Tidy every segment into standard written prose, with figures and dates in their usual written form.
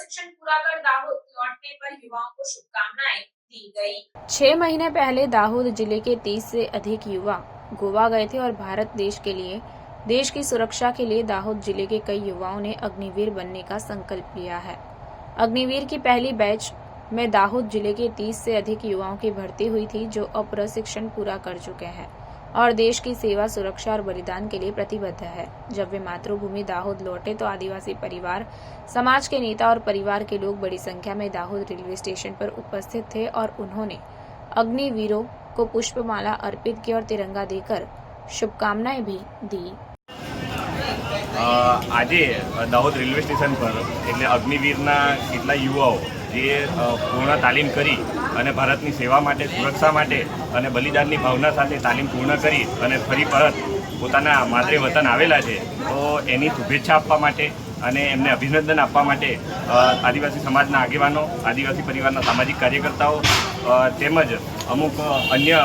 शिक्षण पूरा कर दाहोद लौटने पर युवाओं को शुभकामनाएं दी गई। 6 महीने पहले दाहोद जिले के 30 से अधिक युवा गोवा गए थे और भारत देश के लिए, देश की सुरक्षा के लिए दाहोद जिले के कई युवाओं ने अग्निवीर बनने का संकल्प लिया है। अग्निवीर की पहली बैच में दाहोद जिले के 30 से अधिक युवाओं की भर्ती हुई थी, जो अब प्रशिक्षण पूरा कर चुके हैं और देश की सेवा, सुरक्षा और बलिदान के लिए प्रतिबद्ध है। जब वे मातृभूमि दाहोद लौटे तो आदिवासी परिवार, समाज के नेता और परिवार के लोग बड़ी संख्या में दाहोद रेलवे स्टेशन पर उपस्थित थे और उन्होंने अग्निवीरों को पुष्पमाला अर्पित की और तिरंगा देकर शुभकामनाएं भी दी। આજે દાહોદ રેલવે સ્ટેશન પર એટલે અગ્નિવીરના કેટલા યુવાઓ જે પૂર્ણ તાલીમ કરી અને ભારતની સેવા માટે, સુરક્ષા માટે અને બલિદાનની ભાવના સાથે તાલીમ પૂર્ણ કરી અને ફરી પરત પોતાના માતૃ વતન આવેલા છે, તો એની શુભેચ્છા આપવા માટે અને એમને અભિનંદન આપવા માટે આદિવાસી સમાજના આગેવાનો, આદિવાસી પરિવારના સામાજિક કાર્યકર્તાઓ તેમજ અમુક અન્ય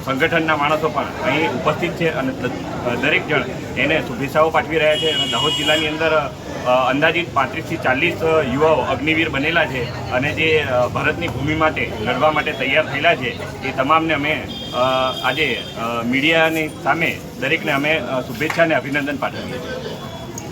સંગઠનના માણસો પણ અહીં ઉપસ્થિત છે અને દરેક જણ એને શુભેચ્છાઓ પાઠવી રહ્યા છે. અને દાહોદ જિલ્લાની અંદર અંદાજિત 35 થી 40 યુવાઓ અગ્નિવીર બનેલા છે અને જે ભારતની ભૂમિ માટે લડવા માટે તૈયાર થયેલા છે, એ તમામને અમે આજે મીડિયાની સામે દરેકને અમે શુભેચ્છા અને અભિનંદન પાઠવીએ છીએ.